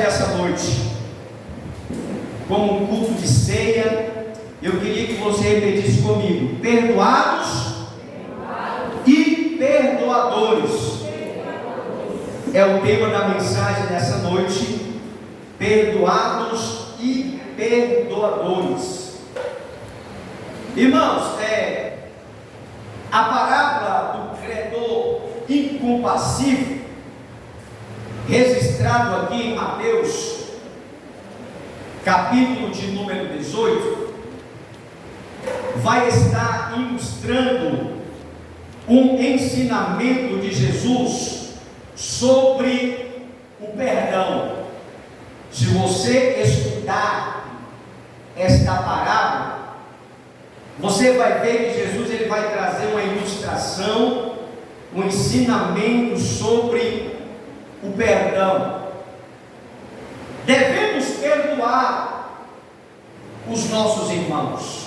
nessa noite, como um culto de ceia, eu queria que você repetisse comigo: perdoados e perdoadores. É o tema da mensagem dessa noite: perdoados e perdoadores. Irmãos, a parábola do credor incompassível, registrado aqui em Mateus, capítulo de número 18, vai estar ilustrando um ensinamento de Jesus sobre o perdão. Se você estudar esta parábola, você vai ver que Jesus ele vai trazer uma ilustração, um ensinamento sobre o perdão. Devemos perdoar os nossos irmãos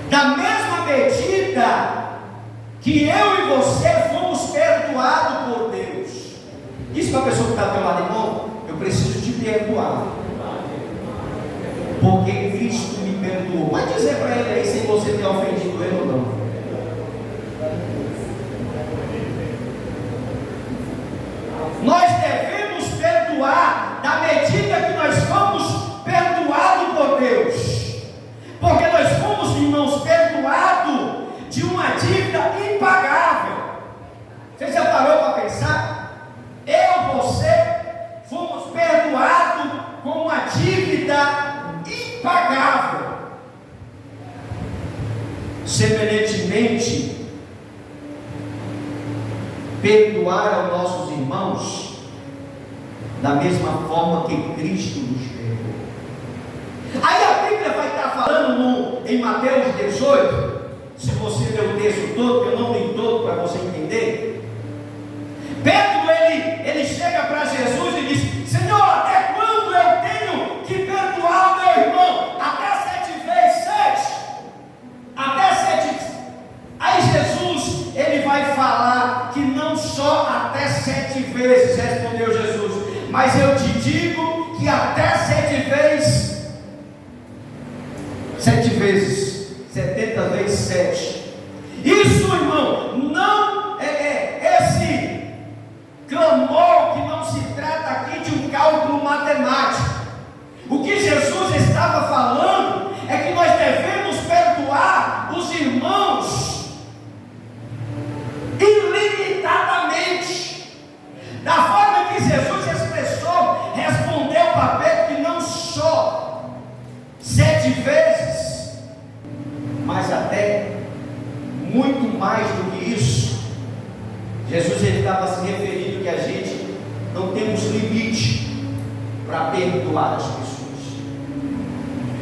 da mesma medida que eu e você fomos perdoados por Deus. Diz para a pessoa que está ao teu lado: irmão, eu preciso te perdoar, porque Cristo me perdoou. Vai dizer para ele aí se você tem ofendido ele ou não. Nós devemos perdoar da medida que nós fomos perdoados por Deus, porque nós fomos, irmãos, perdoados de uma dívida impagável. Você já parou para pensar? Eu, você, fomos perdoados com uma dívida impagável. Semelhantemente, perdoar aos nossos irmãos da mesma forma que Cristo nos perdoou. Aí a Bíblia vai estar falando em Mateus 18, se você ler o texto todo, eu não li todo para você entender. Pedro ele chega para Jesus e diz: Senhor, até quando eu tenho que perdoar o meu irmão? Até 7 vezes 7. Até 7. Aí Jesus ele vai falar que não só até 7 vezes, respondeu Jesus, mas eu te digo que até 7 vezes 7 vezes 70 vezes 7. Isso, irmão, não esse clamor, que não se trata aqui de um cálculo matemático. O que Jesus estava falando é que nós devemos perdoar os irmãos ilimitadamente, da forma que Jesus expressou, respondeu para Pedro que não só 7 vezes, mas até muito mais do que isso. Jesus ele estava se referindo que a gente não temos limite para perdoar as pessoas.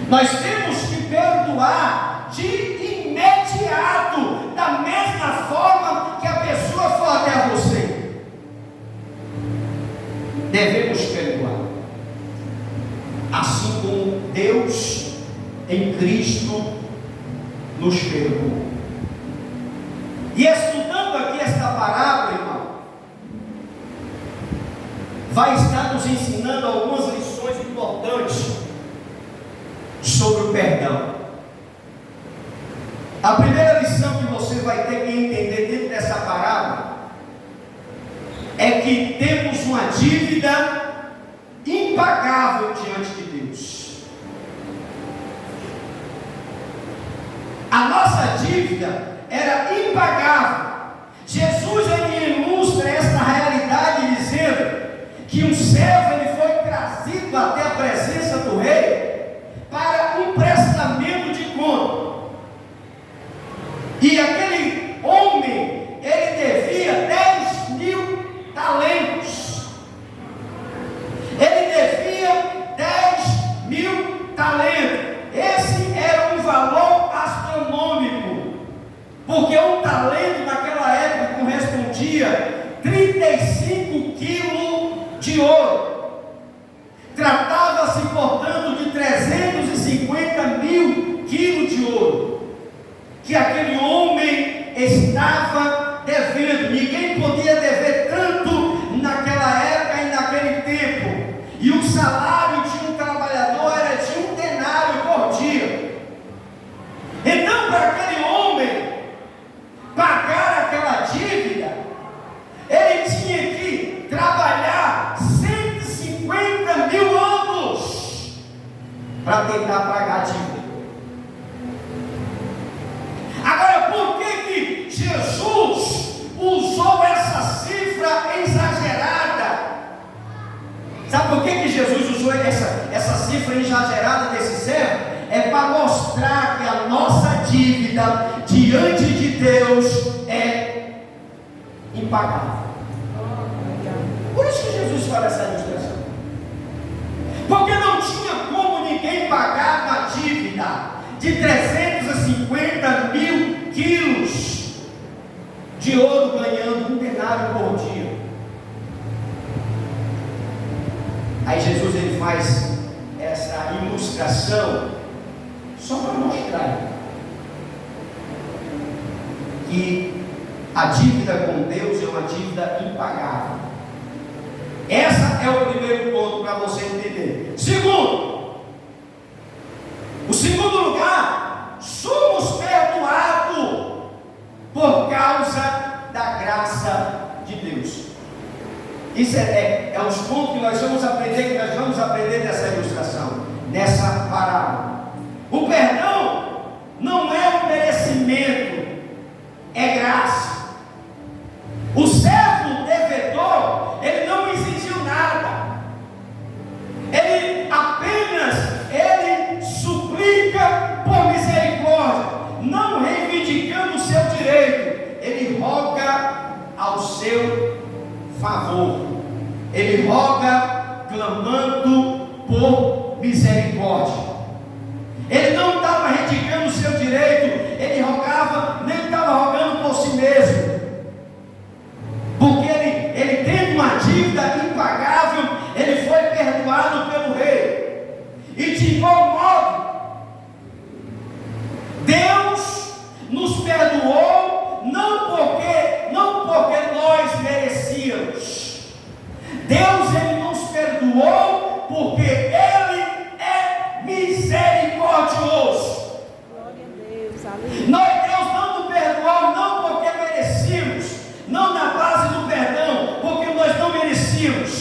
Nós temos que perdoar de imediato, da mesma forma que a pessoa for até você. Devemos perdoar, assim como Deus em Cristo nos perdoou. E estudando aqui esta parábola, irmão, vai estar nos ensinando algumas lições importantes sobre o perdão. A primeira lição que você vai ter que entender dentro dessa parábola é que temos uma dívida impagável diante de Deus. A nossa dívida era impagável. Jesus ele ilustra esta realidade dizendo que um servo ele foi trazido até a presença do rei para um prestamento de conta. E aquele homem ele devia 10.000 talentos. Ele devia 10.000 talentos. Esse era um valor astronômico, porque um talento naquela época correspondia 35 quilos de ouro. Tratava-se, portanto, de 350 mil quilos de ouro que aquele homem estava devendo. Ninguém podia dever tanto naquela época e naquele tempo. salário de um trabalhador era de 1 denário por dia. Então, para aquele homem pagar aquela dívida, ele tinha que trabalhar 150 mil anos para tentar pagar a dívida. Agora, por que Jesus usou essa cifra exagerada? Sabe por que Jesus usou essa cifra exagerada desse servo? É para mostrar que a nossa dívida diante de Deus é impagável. Por isso que Jesus fala essa ilustração. Porque não tinha como ninguém pagar uma dívida de 350 mil quilos de ouro ganhando 1 denário por dia. Aí Jesus ele faz essa ilustração só para mostrar que a dívida com Deus é uma dívida impagável. Esse é o primeiro ponto para você entender. O segundo lugar, somos perdoados por causa da graça de Deus. Isso é os pontos que nós vamos aprender dessa ilustração, nessa parábola. O perdão não é um merecimento, é graça. O servo devedor, ele não exigiu nada. Ele suplica por misericórdia, não reivindicando o seu direito. Ele roga ao seu favor. Ele roga clamando por misericórdia. Ele não estava reivindicando o seu direito, ele rogava, nem estava rogando por si mesmo, porque ele tendo uma dívida impagável, ele foi perdoado pelo rei. E de igual modo, Deus nos perdoou não porque nós merecíamos. Deus ele nos perdoou porque ele é misericordioso. Glória a Deus, aleluia. Deus não nos perdoou não porque merecíamos, não na base do perdão, porque nós não merecíamos,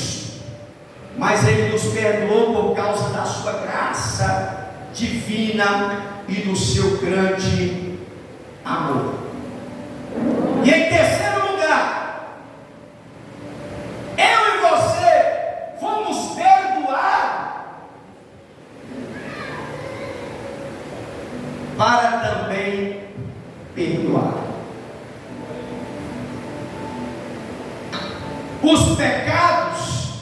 mas ele nos perdoou por causa da sua graça divina e do seu grande amor. E em terceiro lugar, eu e você fomos perdoados para também perdoar. Os pecados,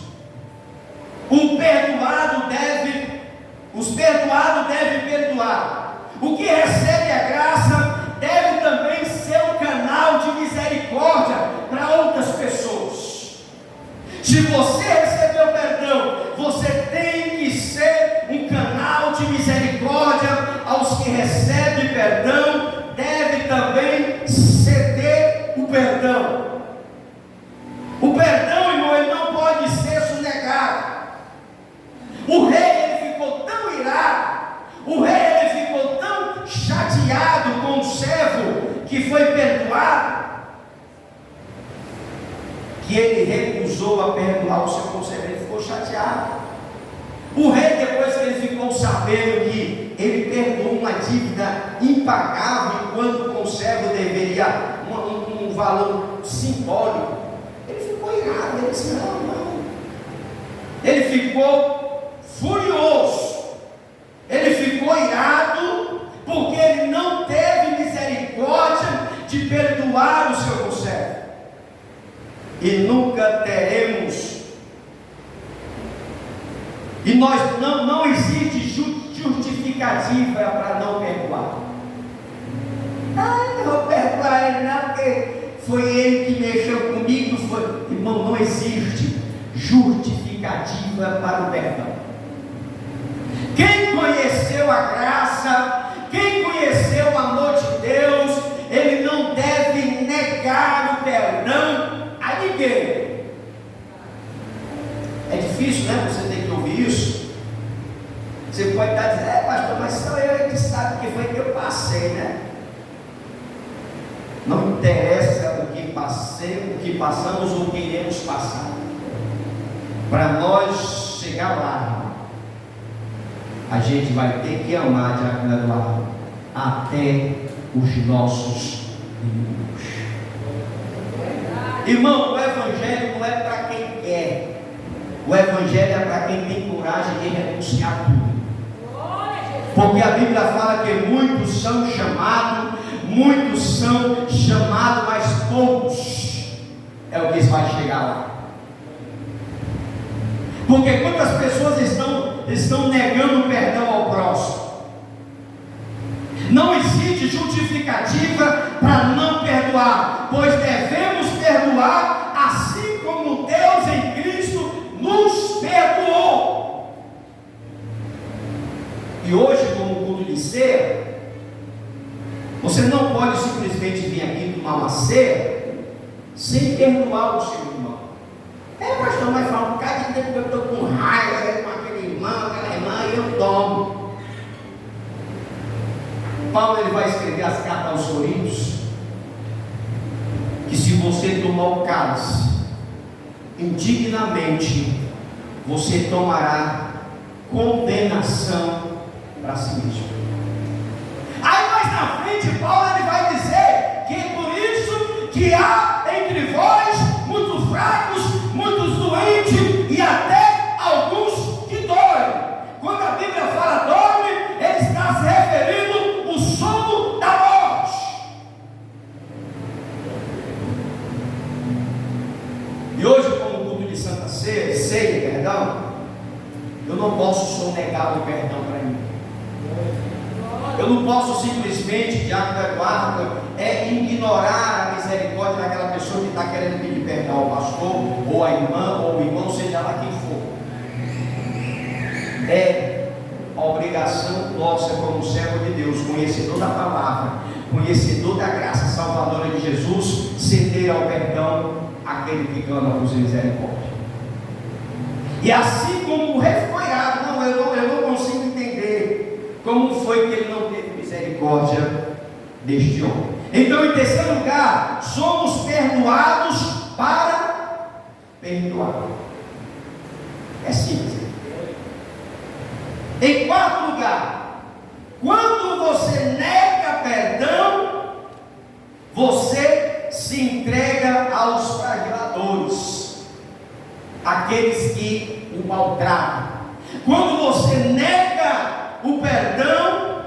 os perdoados devem perdoar. O que recebe a graça deve também ser um canal de misericórdia para outras pessoas. Se você recebeu perdão, você tem que ser um canal de misericórdia aos que recebem perdão, deve também ceder o perdão. O perdão, irmão, ele não pode ser sonegado. O rei, ele ficou tão irado, o rei, ele ficou tão chateado com o servo que foi perdoado, que ele recusou a perdoar o seu conselheiro. Ele ficou chateado. O rei, depois que ele ficou sabendo que ele perdoou uma dívida impagável, enquanto o conservo deveria um valor simbólico, ele ficou irado. Ele disse: não. Ele ficou furioso. Ele ficou irado porque ele não teve misericórdia de perdoar o seu conservo. E nunca teremos. E nós não existe justificativa para não perdoar. Não vou perdoar ele não, porque foi ele que mexeu comigo. Irmão, não existe justificativa para o perdão. Quem conheceu a graça, quem conheceu o amor de Deus, ele não deve negar o perdão a ninguém. É difícil, né? Você tem que ouvir ouvir isso, você pode estar dizendo, pastor, mas só eu que sabe o que foi que eu passei, né? Não interessa o que passei, o que passamos ou o que iremos passar. Para nós chegar lá, a gente vai ter que amar, Diácono Eduardo, até os nossos inimigos. Irmão, o Evangelho não é para quem quer, o Evangelho é para quem tem coragem de renunciar a tudo. Porque a Bíblia fala que muitos são chamados, mas poucos é o que vai chegar lá. Porque quantas pessoas estão negando perdão ao próximo? Não existe justificativa para não perdoar, pois devemos perdoar assim como Deus em Cristo nos perdoou. E hoje, como culto de ceia, você não pode simplesmente vir aqui tomar uma ceia sem perdoar o seu irmão. Pastor, mas fala um bocado de tempo que eu estou com raiva com aquele irmão, aquela irmã, e eu tomo. Paulo ele vai escrever as cartas aos Coríntios, que se você tomar o cálice indignamente, você tomará condenação para si mesmo. Aí mais na frente, Paulo ele vai dizer que é por isso que há entre vós muitos fracos, muitos doentes e até alguns que dormem. Quando a Bíblia fala dorme, ele está se referindo ao sono da morte. E hoje, como culto de Santa Ceia, eu não posso sonegar o perdão para mim. Eu não posso simplesmente, Diácono Eduardo, ignorar a misericórdia daquela pessoa que está querendo pedir perdão ao pastor, ou a irmã, ou o irmão, seja lá quem for. É a obrigação nossa como servo de Deus, conhecedor da palavra, conhecedor da graça salvadora de Jesus, ceder ao perdão àquele que clama por misericórdia. E assim como o rei foi irado, eu não consigo entender como foi que ele não teve misericórdia deste homem. Então, em terceiro lugar, somos perdoados para perdoar. É simples. Em quarto lugar, quando você nega perdão, você se entrega aos flageladores, aqueles que o maltratam. Quando você nega o perdão,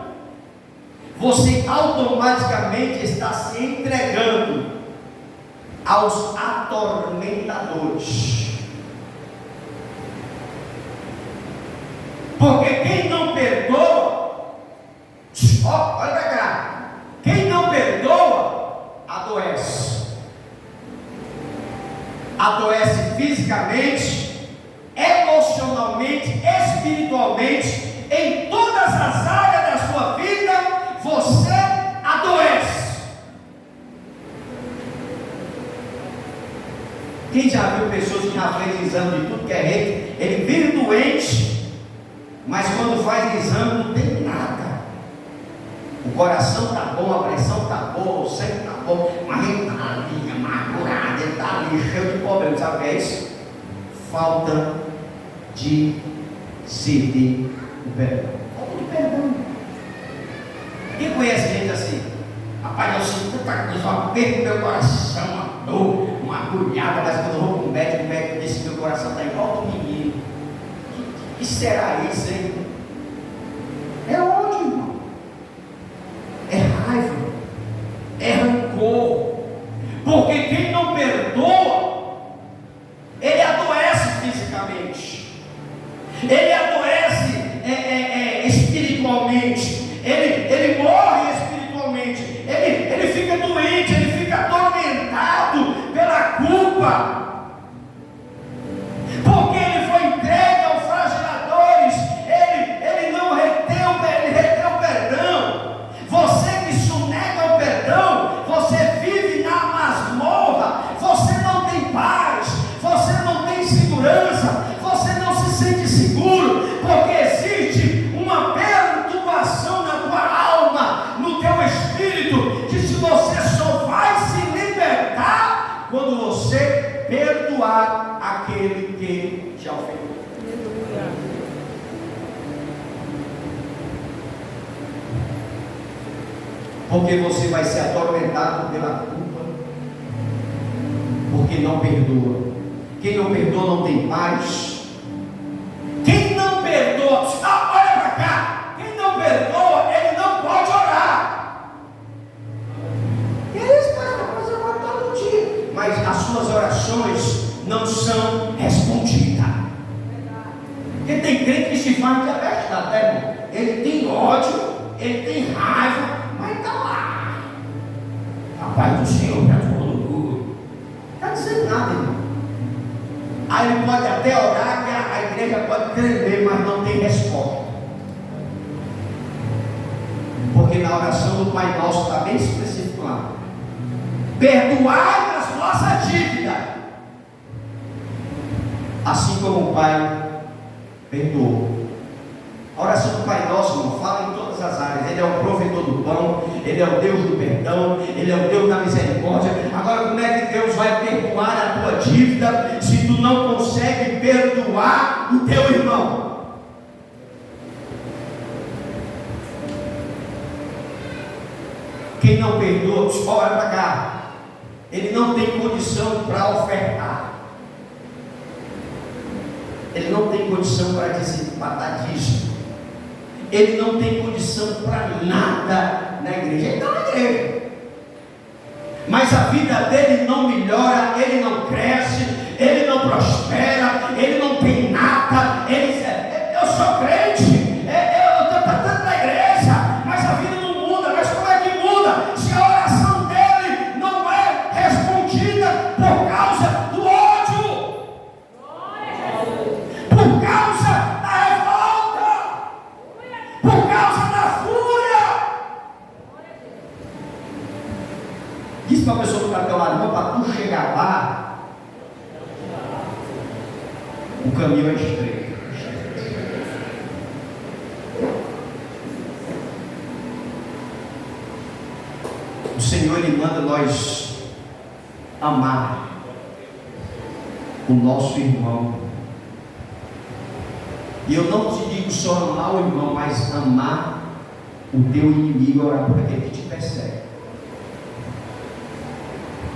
você automaticamente está se entregando aos atormentadores. Porque quem não perdoa, olha para cá, quem não perdoa, adoece. Adoece fisicamente, emocionalmente, espiritualmente, em todas as áreas da sua vida, você adoece. Quem já viu pessoas que já fez exame de tudo que é jeito, ele vive doente, mas quando faz exame não tem nada. O coração está bom, a pressão está boa, o sangue está bom, mas ele está ali amargurado, ele está ali cheio de problema. Sabe o que é isso? Falta de ceder o perdão. Falta de perdão. Quem conhece gente assim? Rapaz, eu sinto tanta coisa, eu aperto meu coração, uma dor, uma agulhada, mas quando eu vou para o médico disse que meu coração está igual do menino. O que será isso, hein? É ódio, irmão. É raiva. É rancor. Porque quem não perdoa, ele adoece fisicamente. Ele adoece espiritualmente. Ele morre espiritualmente, ele fica doente, ele fica atormentado pela culpa, porque ele foi entregue aos flageladores, ele não reteu, ele reteu o perdão. Você que sonega o perdão, você vive na masmorra, você não tem paz, você não tem segurança, você não se sente seguro. porque você vai ser atormentado pela culpa, porque não perdoa. Quem não perdoa não tem paz. Quem não perdoa, olha para cá, quem não perdoa, ele não pode orar. Eles podem orar todo dia, mas as suas orações não são respondidas. Porque tem crente que se faz diabetes da terra. Ele tem ódio, ele tem raiva, mas está lá. A paz do Senhor para todo mundo. Não está dizendo nada, irmão. Aí ele pode até orar, que a igreja pode tremer, mas não tem resposta. Porque na oração do Pai Nosso está bem específico lá. Perdoai as nossas dívidas, assim como o Pai perdoou. A oração do Pai Nosso, irmão, fala em todas as áreas. Ele é o provedor do pão, Ele é o Deus do perdão, Ele é o Deus da misericórdia. Agora, como é que Deus vai perdoar a tua dívida se tu não consegue perdoar o teu irmão? Quem não perdoa, olha para cá, ele não tem condição para ofertar. Ele não tem condição para dar dízimo. Ele não tem condição para nada na igreja. Ele está na igreja, mas a vida dele não melhora, ele não cresce, ele não prospera, ele não tem nada. Ele diz: eu sou crente, eu estou tanto na igreja, mas a vida não muda. Mas como é que muda se a oração dele não é respondida por causa do ódio, por causa da revolta, por causa da fúria? Diz para a pessoa que está do teu lado: irmão, para tu chegar lá, o caminho é estreito. O Senhor, Ele manda nós amar o nosso irmão. E eu não te digo só amar o irmão, mas amar o teu inimigo, orar por aquele que te persegue.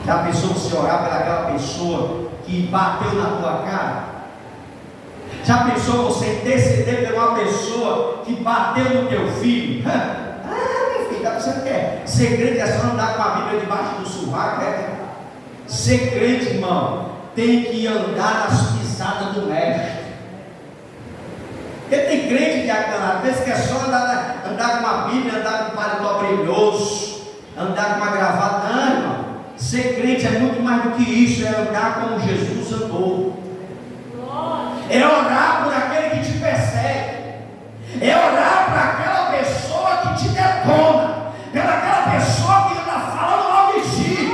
Já pensou você orar pelaquela pessoa que bateu na tua cara? Já pensou você interceder por uma pessoa que bateu no teu filho? Meu filho, tá pensando que é? Ser crente é só andar com a Bíblia debaixo do sovaco, Ser crente, irmão, tem que andar nas pisadas do mestre. Porque tem crente que às vezes que é só andar com uma Bíblia, andar com um paletó brilhoso, andar com uma gravata. Não, irmão. Ser crente é muito mais do que isso, é andar como Jesus andou. É orar por aquele que te persegue, é orar para aquela pessoa que te detona, pelaquela pessoa que está falando mal de ti,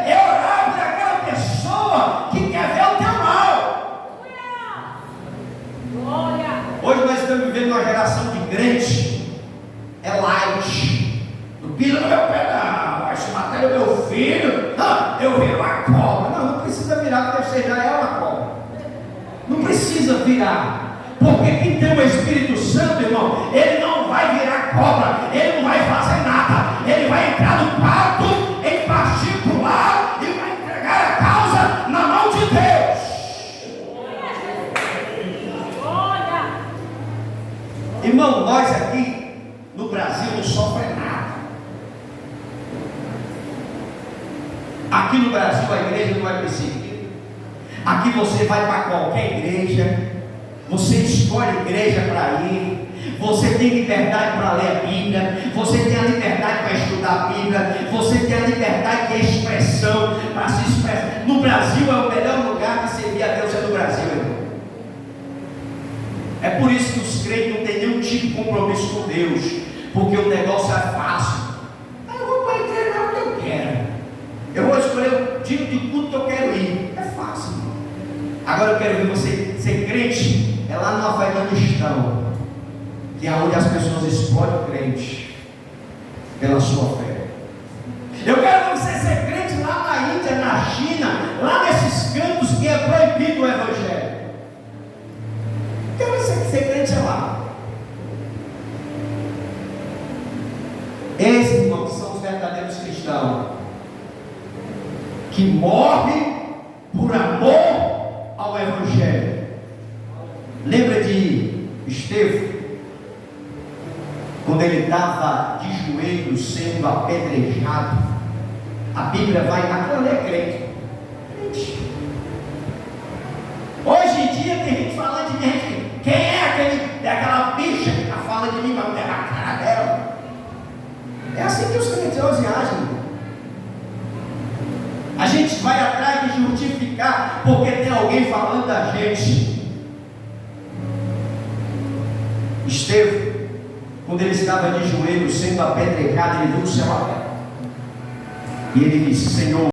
é orar por aquela pessoa que quer ver o teu mal. Hoje nós estamos vivendo uma geração de crente, é light, não pisa no meu pé, não, vai se matar o meu filho, eu viro uma cobra. Não precisa virar, porque você já é uma cobra. Não precisa virar, porque quem tem o Espírito Santo, irmão, ele não vai virar cobra, ele não vai fazer nada, ele vai entrar no quarto em particular e vai entregar a causa na mão de Deus. Irmão, nós aqui no Brasil não sofremos nada. Aqui no Brasil a igreja não vai perseguir. Aqui você vai para qualquer igreja, você escolhe igreja para ir, você tem liberdade para ler a Bíblia, você tem a liberdade para estudar a Bíblia, você tem a liberdade de expressão, para se expressar. No Brasil é o melhor lugar de servir a Deus, é no Brasil, irmão. É por isso que os crentes não têm nenhum tipo de compromisso com Deus, porque o negócio é fácil. Eu vou para a igreja onde eu quero, eu vou escolher o tipo de culto que eu quero ir. É fácil, irmão. Agora eu quero ver você ser crente, é lá no Afeganistão, que é onde as pessoas escolhem o crente pela sua fé. Eu quero ver você ser crente lá na Índia, na China, lá nesses cantos que é proibido o Evangelho. Eu quero ver você ser crente lá. Esses, irmãos, são os cristão que morre por amor ao Evangelho. Lembra de Estevão? Quando ele estava de joelhos sendo apedrejado, a Bíblia vai, aquilo é crente. Hoje em dia tem gente falando de mim, quem é aquela bicha que está falando de mim, vai pegar a cara dela. É assim que os crentes hoje agem. A gente vai atrás de justificar porque tem alguém falando da gente. Estevão, quando ele estava de joelhos sendo apedrejado, ele viu o céu aberto. E ele disse: Senhor,